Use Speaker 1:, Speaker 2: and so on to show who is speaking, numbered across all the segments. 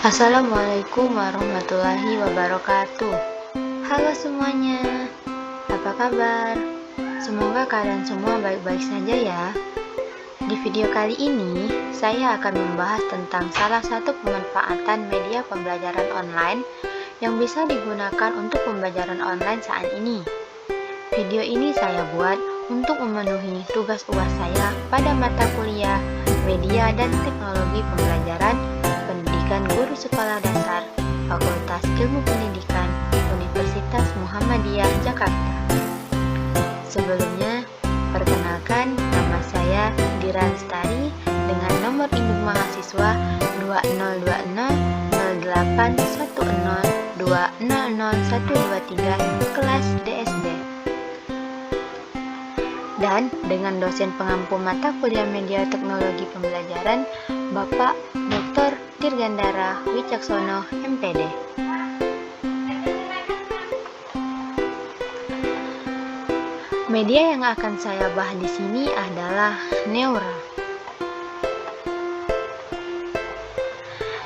Speaker 1: Assalamualaikum warahmatullahi wabarakatuh. Halo semuanya, apa kabar? Semoga kalian semua baik-baik saja ya. Di video kali ini, saya akan membahas tentang salah satu pemanfaatan media pembelajaran online yang bisa digunakan untuk pembelajaran online saat ini. Video ini saya buat untuk memenuhi tugas UAS saya pada mata kuliah Media dan Teknologi Pembelajaran Pendidikan Guru Sekolah Dasar Fakultas Ilmu Pendidikan Universitas Muhammadiyah Jakarta. Sebelumnya, perkenalkan nama saya Dira Lestari dengan nomor induk mahasiswa 20210200100123 kelas DSD. Dan dengan dosen pengampu mata kuliah Media Teknologi Pembelajaran Bapak Dr. Dirgandara Wicaksono MPD. Media yang akan saya bahas di sini adalah Neura.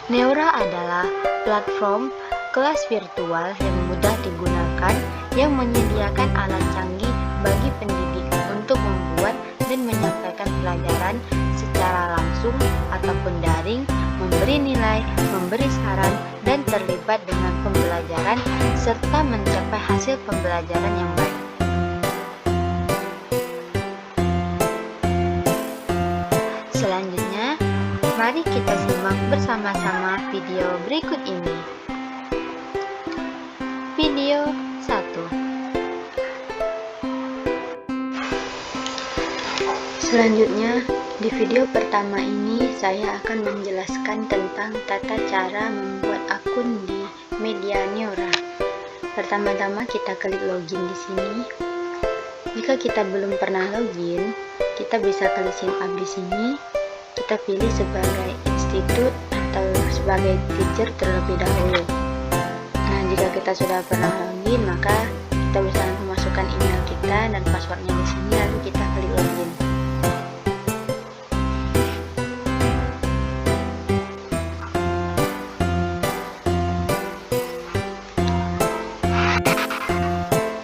Speaker 1: Neura adalah platform kelas virtual yang mudah digunakan yang menyediakan alat canggih bagi pendidik untuk membuat dan menyampaikan pelajaran secara langsung ataupun daring, memberi nilai, memberi saran, dan terlibat dengan pembelajaran serta mencapai hasil pembelajaran yang baik. Selanjutnya, mari kita simak bersama-sama video berikut ini. Video 1. Selanjutnya, di video pertama ini saya akan menjelaskan tentang tata cara membuat akun di Media Neura. Pertama-tama kita klik login di sini. Jika kita belum pernah login, kita bisa klik sign up di sini. Kita pilih sebagai institut atau sebagai teacher terlebih dahulu. Nah, jika kita sudah pernah login, maka kita bisa memasukkan email kita dan passwordnya di sini, lalu kita klik login.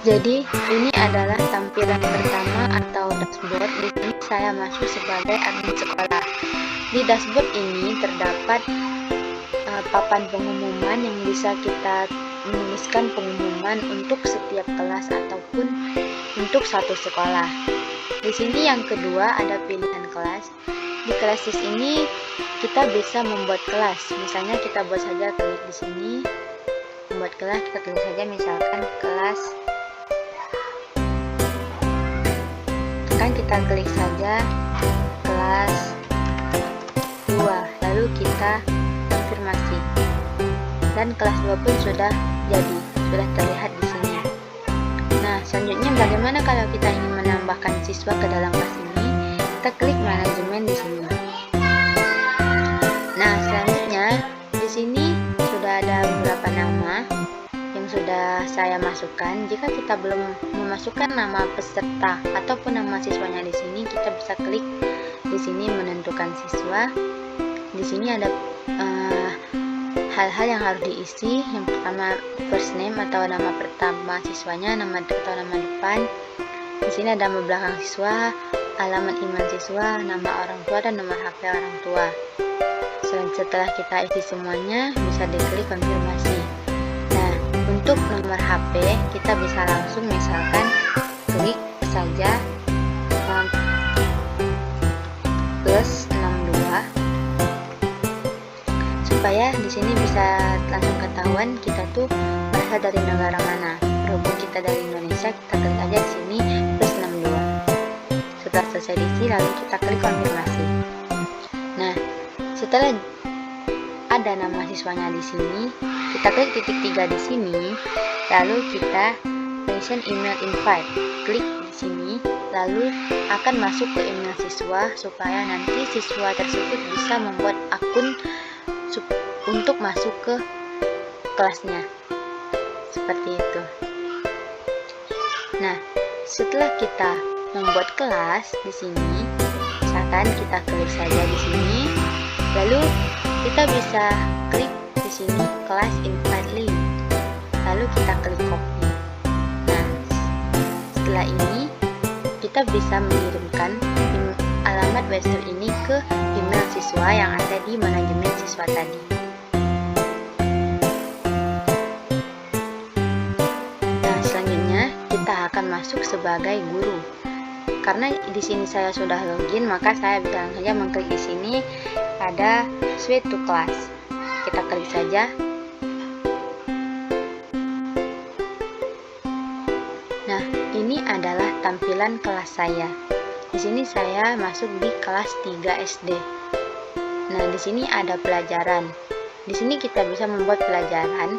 Speaker 1: Jadi, ini adalah tampilan pertama atau dashboard. Di sini saya masuk sebagai admin sekolah. Di dashboard ini terdapat papan pengumuman yang bisa kita menuliskan pengumuman untuk setiap kelas ataupun untuk satu sekolah. Di sini yang kedua ada pilihan kelas. Di kelas ini kita bisa membuat kelas. Misalnya kita buat saja, klik di sini. Membuat kelas, kita tulis saja misalkan kelas. Kita klik saja kelas 2, lalu kita konfirmasi, dan kelas 2 pun sudah jadi, sudah terlihat di sini. Nah, selanjutnya bagaimana kalau kita ingin menambahkan siswa ke dalam kelas ini? Kita klik manajemen di sini. Nah, selanjutnya di sini sudah ada beberapa nama yang sudah saya masukkan. Jika kita belum memasukkan nama peserta ataupun nama siswanya di sini, kita bisa klik di sini menentukan siswa. Di sini ada hal-hal yang harus diisi. Yang pertama first name atau nama pertama siswanya, nama atau nama depan. Di sini ada nama belakang siswa, alamat email siswa, nama orang tua, dan nomor HP orang tua. Setelah kita isi semuanya, bisa diklik konfirmasi. Untuk nomor HP, kita bisa langsung misalkan klik saja plus 62 supaya di sini bisa langsung ketahuan kita tuh berasal dari negara mana. Berhubung kita dari Indonesia, kita klik aja di sini plus 62. Setelah selesai diisi, lalu kita klik konfirmasi. Nah, setelah ada nama siswanya di sini, kita klik titik 3 di sini, lalu kita send email invite. Klik di sini, lalu akan masuk ke email siswa supaya nanti siswa tersebut bisa membuat akun untuk masuk ke kelasnya. Seperti itu. Nah, setelah kita membuat kelas di sini, misalkan kita klik saja di sini, lalu kita bisa klik di sini kelas invite link. Lalu kita klik copy. Nah, setelah ini kita bisa mengirimkan alamat website ini ke email siswa yang ada di manajemen siswa tadi. Nah, selanjutnya kita akan masuk sebagai guru. Karena di sini saya sudah login, maka saya bisa langsung saja mengklik di sini ada switch to class. Kita klik saja. Nah, ini adalah tampilan kelas saya. Di sini saya masuk di kelas 3 SD. Nah, di sini ada pelajaran. Di sini kita bisa membuat pelajaran.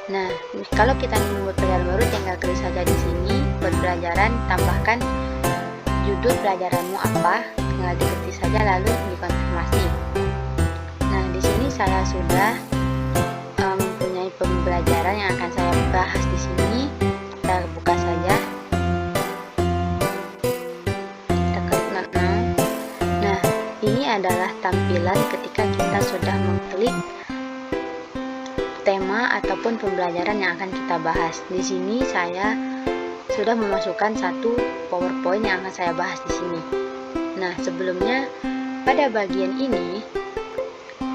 Speaker 1: Nah, kalau kita membuat pelajaran baru, tinggal klik saja di sini buat pelajaran, tambahkan judul pelajaranmu apa, tinggal diketik saja lalu dikonfirmasi. Nah, di sini saya sudah mempunyai pembelajaran yang akan saya bahas di sini. Kita buka saja. Kita klik not now. Nah, ini adalah tampilan ketika kita sudah mengklik tema ataupun pembelajaran yang akan kita bahas. Di sini saya sudah memasukkan satu PowerPoint yang akan saya bahas di sini. Nah, sebelumnya pada bagian ini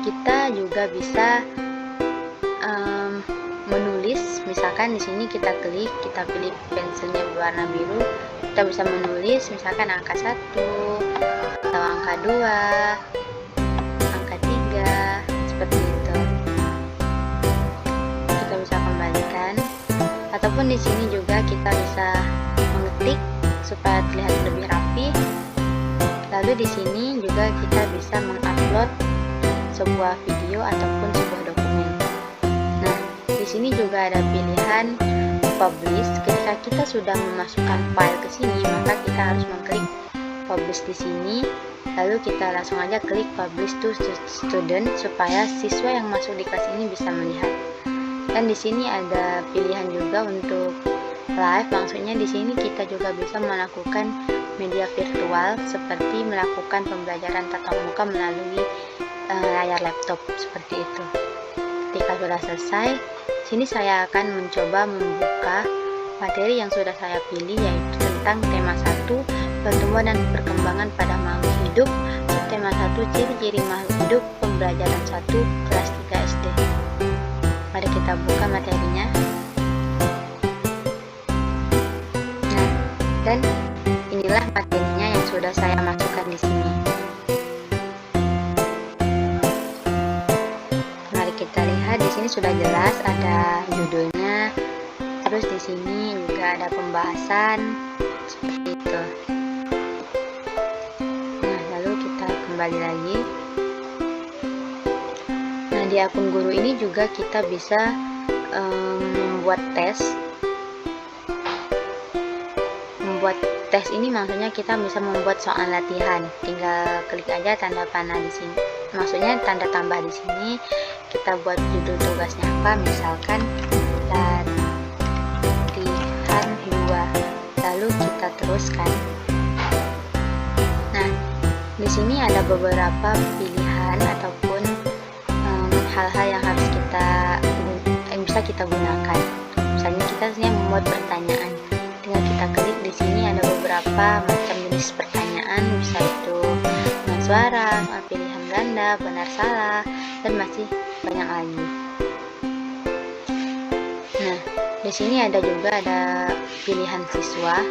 Speaker 1: kita juga bisa menulis. Misalkan di sini kita klik, kita pilih pensilnya berwarna biru, kita bisa menulis misalkan angka 1 atau angka 2, angka 3, seperti itu. Kita bisa kembalikan, ataupun di sini juga kita bisa mengetik supaya terlihat lebih rapi. Lalu di sini juga kita bisa mengupload sebuah video ataupun sebuah dokumen. Nah, di sini juga ada pilihan publish. Ketika kita sudah memasukkan file ke sini, maka kita harus mengklik publish di sini. Lalu kita langsung aja klik publish to student supaya siswa yang masuk di kelas ini bisa melihat. Dan di sini ada pilihan juga untuk live, maksudnya di sini kita juga bisa melakukan media virtual seperti melakukan pembelajaran tatap muka melalui layar laptop seperti itu. Ketika sudah selesai, sini saya akan mencoba membuka materi yang sudah saya pilih, yaitu tentang tema 1 pertumbuhan dan perkembangan pada makhluk hidup, tema 1 ciri-ciri makhluk hidup, pembelajaran 1 kelas 3 SD. Mari kita buka materinya. Nah, dan inilah materinya yang sudah saya masukkan di sini. Mari kita lihat, di sini sudah jelas ada judulnya. Terus di sini juga ada pembahasan seperti itu. Nah, lalu kita kembali lagi. Nah, di akun guru ini juga kita bisa membuat tes. Membuat tes ini maksudnya kita bisa membuat soal latihan. Tinggal klik aja tanda panah di sini. Maksudnya tanda tambah di sini. Kita buat judul tugasnya apa, misalkan latihan 2. Lalu kita teruskan. Nah, di sini ada beberapa pilihan ataupun hal-hal yang harus bisa kita gunakan. Misalnya kita membuat pertanyaan, tinggal kita klik di sini ada beberapa macam jenis pertanyaan, bisa itu dengan suara, pilihan ganda, benar salah, dan masih banyak lagi. Nah, di sini ada juga pilihan siswa,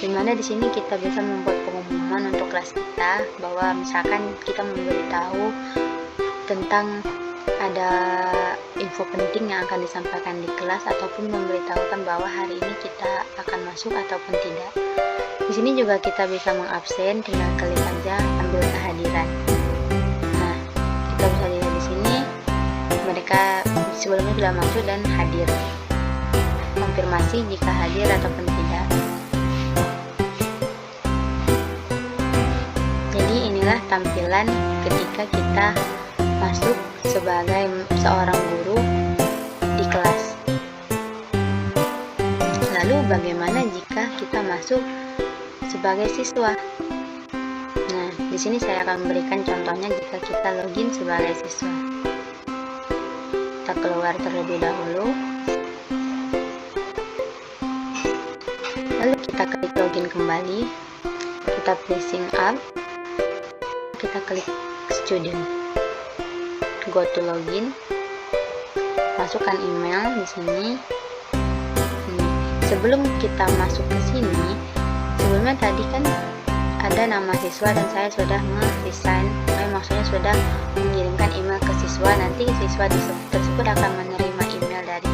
Speaker 1: dimana di sini kita bisa membuat pengumuman untuk kelas kita, bahwa misalkan kita memberitahu tentang ada info penting yang akan disampaikan di kelas, ataupun memberitahukan bahwa hari ini kita akan masuk ataupun tidak. Di sini juga kita bisa mengabsen, tinggal klik aja ambil kehadiran. Nah, kita bisa lihat di sini mereka sebelumnya sudah masuk dan hadir. Konfirmasi jika hadir ataupun tidak. Jadi inilah tampilan ketika kita masuk sebagai seorang guru di kelas. Lalu bagaimana jika kita masuk sebagai siswa? Nah, di sini saya akan memberikan contohnya jika kita login sebagai siswa. kita keluar terlebih dahulu. Lalu kita klik login kembali. Kita pilih sign up. Kita klik student. Go to login. Masukkan email di sini. Sebelum kita masuk ke sini, sebelumnya tadi kan ada nama siswa dan saya sudah nge-resign, maksudnya sudah mengirimkan email ke siswa. Nanti siswa tersebut akan menerima email dari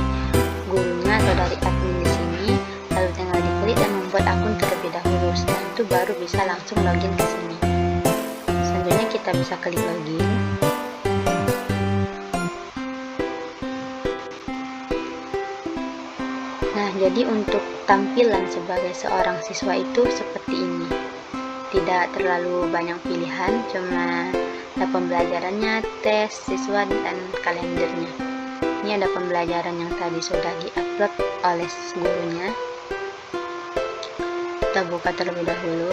Speaker 1: gurunya atau dari admin di sini, lalu tinggal diklik dan membuat akun terlebih dahulu. Setelah itu baru bisa langsung login ke sini. Selanjutnya kita bisa klik login. Nah, jadi untuk tampilan sebagai seorang siswa itu seperti ini. Tidak terlalu banyak pilihan, cuma ada pembelajarannya, tes siswa, dan kalendernya. Ini ada pembelajaran yang tadi sudah diupload oleh gurunya. Kita buka terlebih dahulu.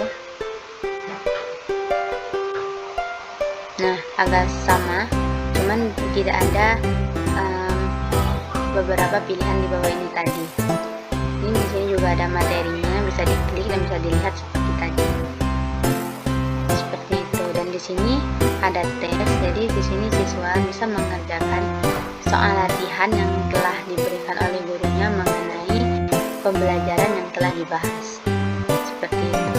Speaker 1: Nah, agak sama, cuman tidak ada beberapa pilihan di bawah ini tadi. Ini di sini juga ada materinya, bisa diklik dan bisa dilihat seperti tadi. Seperti itu. Dan di sini ada tes. Jadi di sini siswa bisa mengerjakan soal latihan yang telah diberikan oleh gurunya mengenai pembelajaran yang telah dibahas. Seperti itu.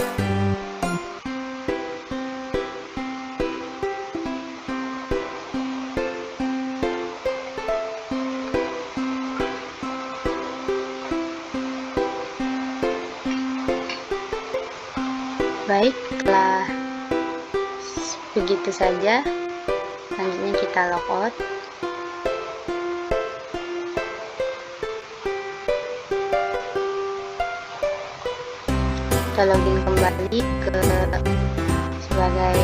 Speaker 1: Baik, setelah begitu saja, selanjutnya kita logout. Kita login kembali ke sebagai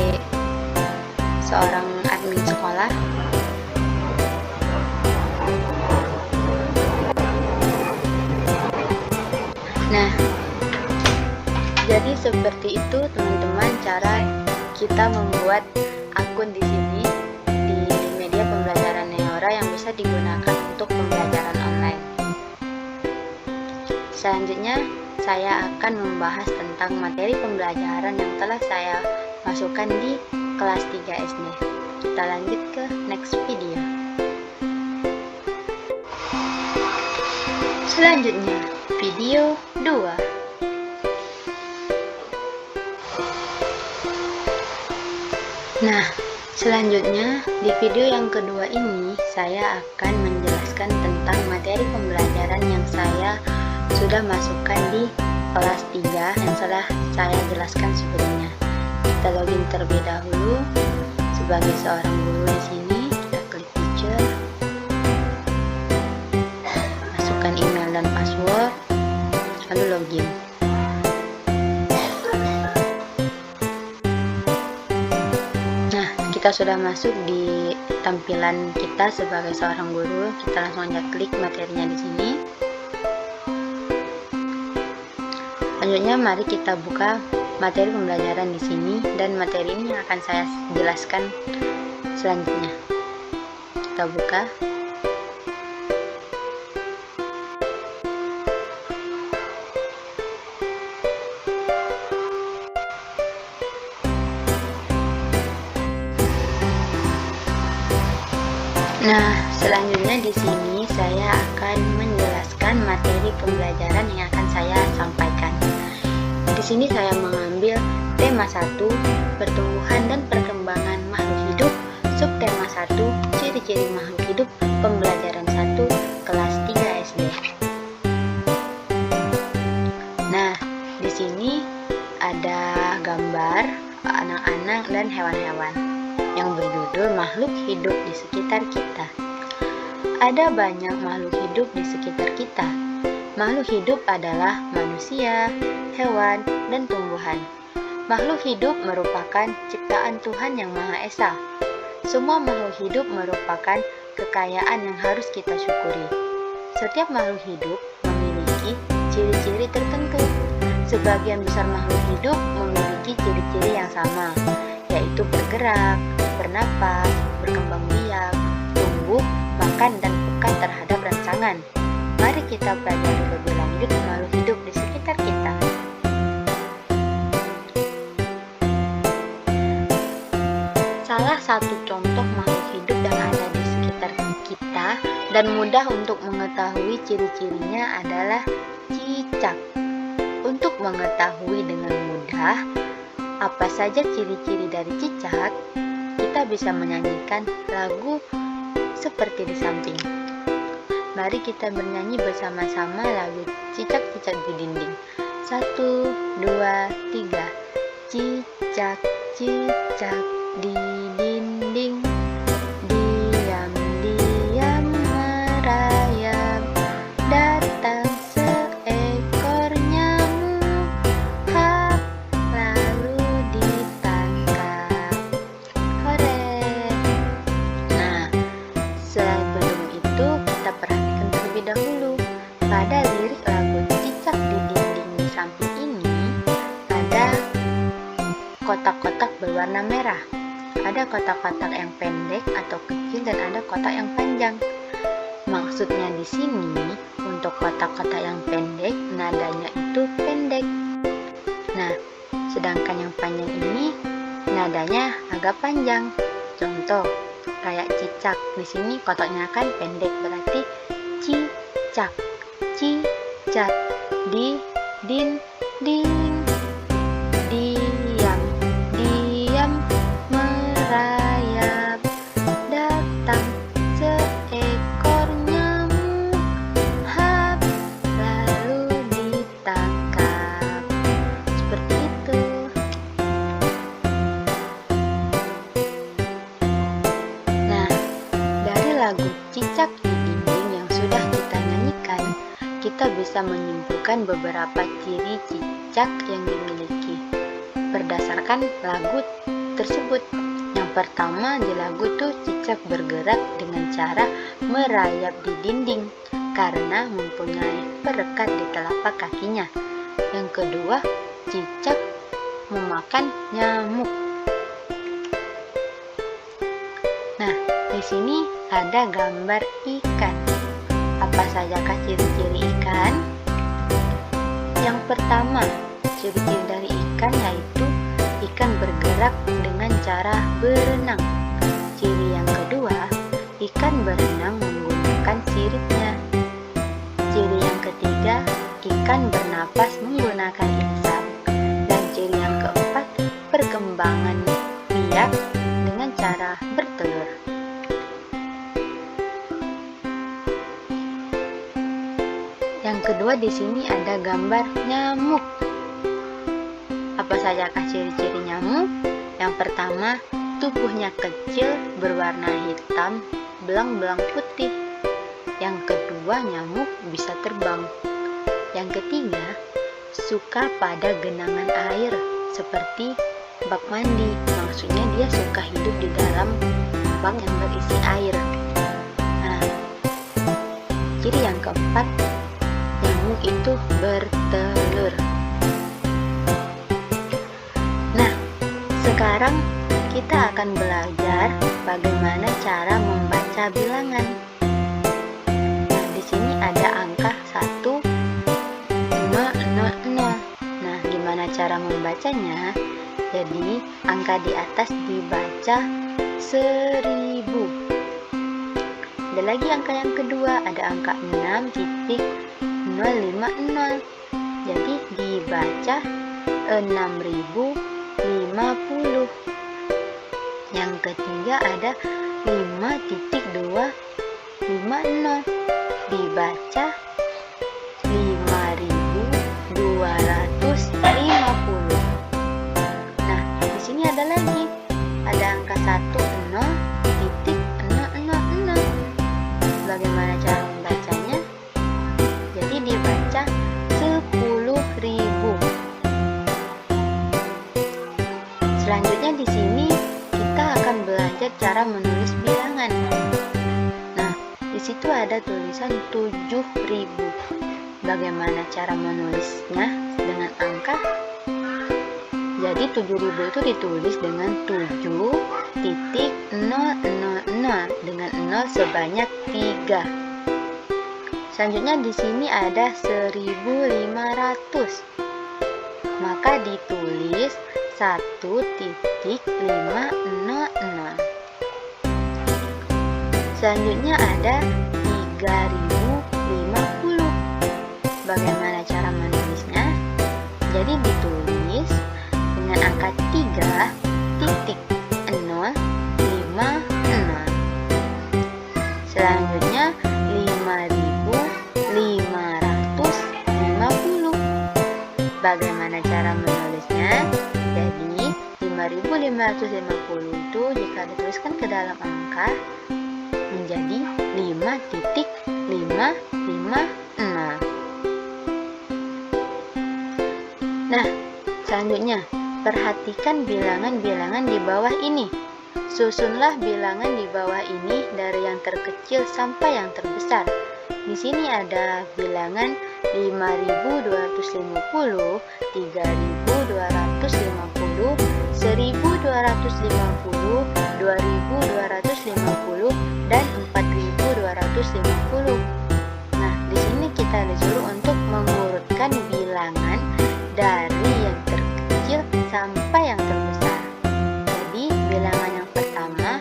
Speaker 1: seorang admin sekolah. Nah, jadi seperti itu teman-teman cara kita membuat akun di sini di media pembelajaran Neora yang bisa digunakan untuk pembelajaran online. Selanjutnya saya akan membahas tentang materi pembelajaran yang telah saya masukkan di kelas 3 SD. Kita lanjut ke next video. Selanjutnya, video 2. Nah, selanjutnya di video yang kedua ini saya akan menjelaskan tentang materi pembelajaran yang saya sudah masukkan di kelas 3 yang telah saya jelaskan sebelumnya. Kita login terlebih dahulu sebagai seorang guru di sini. Kita klik teacher, masukkan email dan password, lalu login. Kita sudah masuk di tampilan kita sebagai seorang guru. Kita langsung aja klik materinya di sini. Selanjutnya mari kita buka materi pembelajaran di sini dan materi ini yang akan saya jelaskan selanjutnya. Kita buka. Nah, selanjutnya di sini saya akan menjelaskan materi pembelajaran yang akan saya sampaikan. Di sini saya mengambil tema 1, pertumbuhan dan perkembangan makhluk hidup, subtema 1, ciri-ciri makhluk hidup, pembelajaran 1, kelas 3 SD. Nah, di sini ada gambar anak-anak dan hewan-hewan yang berjudul makhluk hidup di sekitar kita. Ada banyak makhluk hidup di sekitar kita. Makhluk hidup adalah manusia, hewan, dan tumbuhan. Makhluk hidup merupakan ciptaan Tuhan yang Maha Esa. Semua makhluk hidup merupakan kekayaan yang harus kita syukuri. Setiap makhluk hidup memiliki ciri-ciri tertentu. Sebagian besar makhluk hidup memiliki ciri-ciri yang sama, yaitu bergerak, bernapas, berkembang biak, tumbuh, makan, dan kita pelajari lebih lanjut makhluk hidup di sekitar kita. Salah satu contoh makhluk hidup yang ada di sekitar kita dan mudah untuk mengetahui ciri-cirinya adalah cicak. Untuk mengetahui dengan mudah apa saja ciri-ciri dari cicak, kita bisa menyanyikan lagu seperti di samping. Mari kita bernyanyi bersama-sama lagu Cicak-cicak di dinding. 1, 2, 3. Cicak-cicak di dinding, diam-diam merayap, datang seekor nyamuk, hap, lalu ditangkap. Hore! Nah, sebelum itu kita perhatikan terlebih dahulu. Pada lirik lagu Cicak di dinding di samping ini ada kotak-kotak berwarna merah. Ada kotak-kotak yang pendek atau kecil dan ada kotak yang panjang. Maksudnya di sini untuk kotak-kotak yang pendek nadanya itu pendek. Nah, sedangkan yang panjang ini nadanya agak panjang. Contoh kayak cicak, di sini kotaknya kan pendek, berarti cicak, cicak di dinding, diam merayap, datang seekor nyamuk, hap, lalu ditangkap. Seperti itu. Nah, dari lagu Cicak di Dinding yang sudah kita nyanyikan, kita bisa menyimpulkan beberapa ciri cicak yang dimiliki berdasarkan lagu tersebut. Yang pertama, di lagu itu cicak bergerak dengan cara merayap di dinding karena mempunyai perekat di telapak kakinya. Yang kedua, cicak memakan nyamuk. Nah, di sini ada gambar ikan. Apa sajakah ciri-ciri ikan? Yang pertama, ciri-ciri dari ikan yaitu ikan bergerak dengan cara berenang. Ciri yang kedua, ikan berenang menggunakan siripnya. Ciri yang ketiga, ikan bernapas menggunakan insang. Dan ciri yang keempat, perkembangan biak dengan cara bertelur. Yang kedua, di sini ada gambar nyamuk. Apa sajakah ciri-ciri nyamuk? Yang pertama, tubuhnya kecil berwarna hitam, belang-belang putih. Yang kedua, nyamuk bisa terbang. Yang ketiga, suka pada genangan air seperti bak mandi. Maksudnya dia suka hidup di dalam bak yang berisi air. Nah, ciri yang keempat, nyamuk itu bertelur. Nah, sekarang kita akan belajar bagaimana cara membaca bilangan. Nah, di sini ada angka 1, 0, 0, 0. Nah, gimana cara membacanya? Jadi, angka di atas dibaca 1000. Ada lagi angka yang kedua, ada angka 6.050. Jadi dibaca 6050. Yang ketiga ada 5.250. Dibaca 5250. Nah, di sini ada lagi. Ada angka 10.000. Bagaimana cara membacanya? Jadi dibaca 10.000. Selanjutnya di sini kita akan belajar cara menulis bilangan. Nah, di situ ada tulisan 7.000. Bagaimana cara menulisnya dengan angka? Jadi 7.000 itu ditulis dengan 7.000 dengan 0 sebanyak 3. Selanjutnya di sini ada 1500. Maka ditulis 1.500. Selanjutnya ada 3050. Bagaimana cara menulisnya? Jadi ditulis dengan angka 3.050. Selanjutnya 5550. Bagaimana cara menulisnya? Jadi 5550 itu jika dituliskan ke dalam angka menjadi 5.550. Nah, selanjutnya perhatikan bilangan-bilangan di bawah ini. Susunlah bilangan di bawah ini dari yang terkecil sampai yang terbesar. Di sini ada bilangan 5250, 3250, 1250, 2250, dan 4250. Nah, di sini kita disuruh untuk mengurutkan bilangan dari yang terkecil sampai yang terbesar. Jadi, bilangan yang pertama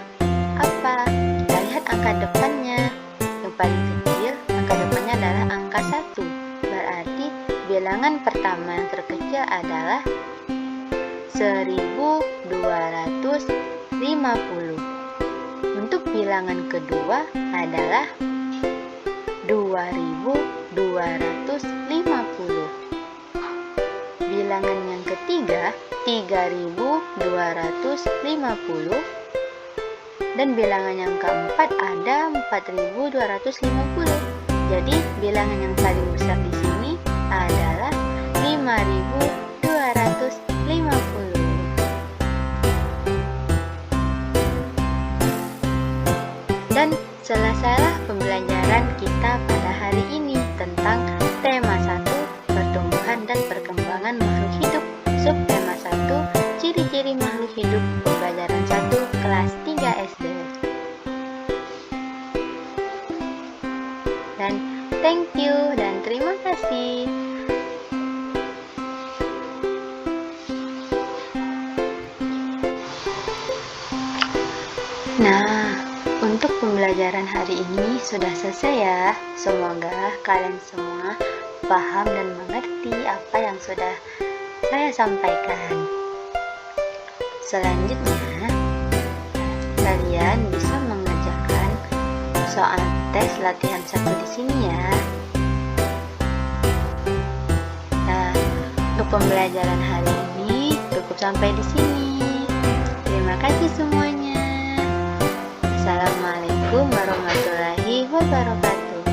Speaker 1: apa? Kita lihat angka depannya. Yang paling kecil, angka depannya adalah angka 1. Berarti bilangan pertama yang terkecil adalah 1250. Untuk bilangan kedua adalah 2250. Bilangan yang ketiga 3250. Dan bilangan yang keempat ada 4250. Jadi bilangan yang paling besar di sini adalah 5250. Dan selesailah pembelajaran kita pada hari ini tentang tema 1, pertumbuhan dan perkembangan makhluk hidup. Subtema 1, ciri-ciri makhluk hidup, pembelajaran 1 kelas 3 SD. Dan thank you dan terima kasih. Nah, untuk pembelajaran hari ini sudah selesai ya. Semoga kalian semua paham dan mengerti apa yang sudah saya sampaikan. Selanjutnya, kalian bisa mengerjakan soal tes latihan 1 di sini ya. Nah, untuk pembelajaran hari ini cukup sampai di sini. Terima kasih semuanya. Assalamualaikum warahmatullahi wabarakatuh.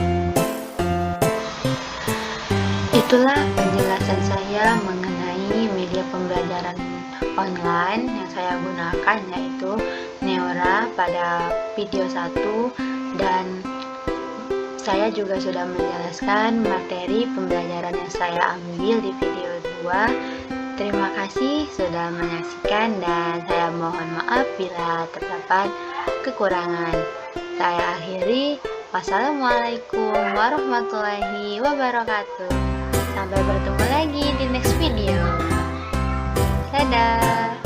Speaker 1: Itulah penjelasan saya mengenai media pembelajaran online yang saya gunakan, yaitu Neora pada video 1, dan saya juga sudah menjelaskan materi pembelajaran yang saya ambil di video 2. Terima kasih sudah menyaksikan dan saya mohon maaf bila terdapat kekurangan. Saya akhiri. Wassalamualaikum warahmatullahi wabarakatuh. Sampai bertemu lagi di next video. Dadah.